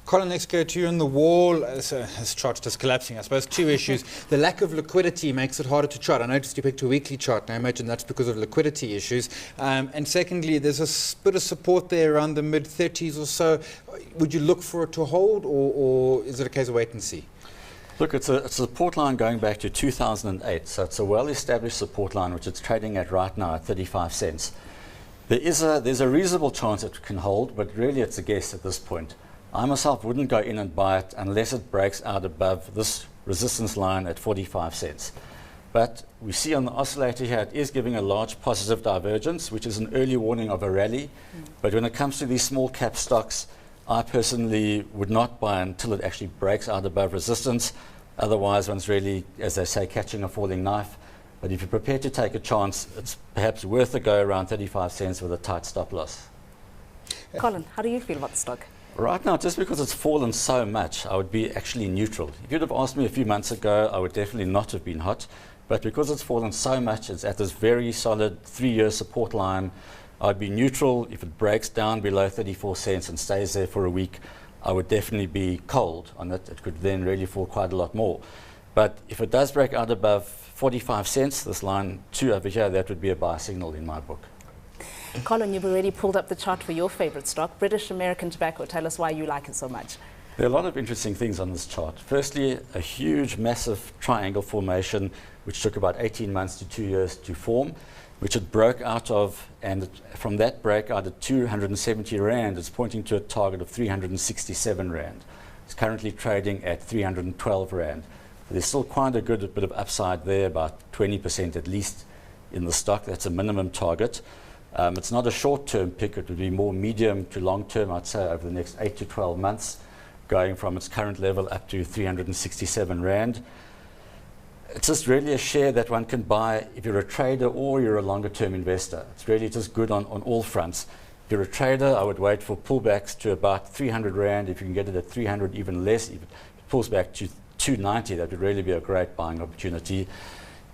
Colin, next go to you on the wall. This chart just collapsing. I suppose two issues. The lack of liquidity makes it harder to chart. I noticed you picked a weekly chart, and I imagine that's because of liquidity issues. And secondly, there's a bit of support there around the mid-30s or so. Would you look for it to hold, or is it a case of wait and see? Look, it's a support line going back to 2008, so it's a well-established support line which it's trading at right now at 35 cents. There's a reasonable chance it can hold, but really it's a guess at this point. I myself wouldn't go in and buy it unless it breaks out above this resistance line at 45 cents. But we see on the oscillator here it is giving a large positive divergence, which is an early warning of a rally. But when it comes to these small cap stocks, I personally would not buy until it actually breaks out above resistance. Otherwise, one's really, as they say, catching a falling knife. But if you're prepared to take a chance, it's perhaps worth a go around 35 cents with a tight stop loss. Colin, how do you feel about the stock? Right now, just because it's fallen so much, I would be actually neutral. If you'd have asked me a few months ago, I would definitely not have been hot. But because it's fallen so much, it's at this very solid 3-year support line, I'd be neutral. If it breaks down below 34 cents and stays there for a week, I would definitely be cold on it. It could then really fall quite a lot more. But if it does break out above 45 cents, this line 2 over here, that would be a buy signal in my book. Colin, you've already pulled up the chart for your favorite stock, British American Tobacco. Tell us why you like it so much. There are a lot of interesting things on this chart. Firstly, a huge, massive triangle formation, which took about 18 months to 2 years to form, which it broke out of, and from that breakout at 270 Rand, it's pointing to a target of 367 Rand. It's currently trading at 312 Rand. There's still quite a good bit of upside there, about 20% at least in the stock. That's a minimum target. It's not a short-term pick. It would be more medium to long-term, I'd say, over the next 8 to 12 months, going from its current level up to 367 Rand. It's just really a share that one can buy if you're a trader or you're a longer-term investor. It's really just good on all fronts. If you're a trader, I would wait for pullbacks to about 300 Rand. If you can get it at 300, even less, if it pulls back to 290, that would really be a great buying opportunity.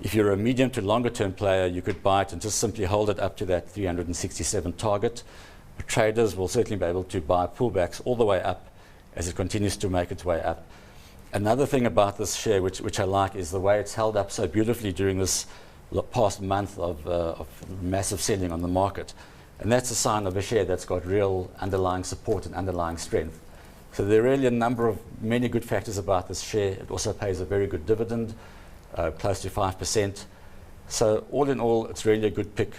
If you're a medium to longer term player, you could buy it and just simply hold it up to that 367 target. But traders will certainly be able to buy pullbacks all the way up as it continues to make its way up. Another thing about this share which I like is the way it's held up so beautifully during this past month of massive selling on the market. And that's a sign of a share that's got real underlying support and underlying strength. So there are really many good factors about this share. It also pays a very good dividend, close to 5%. So all in all, it's really a good pick.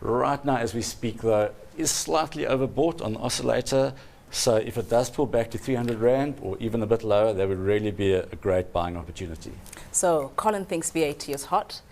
Right now, as we speak, though, is slightly overbought on the oscillator. So if it does pull back to 300 Rand or even a bit lower, that would really be a great buying opportunity. So Colin thinks VAT is hot.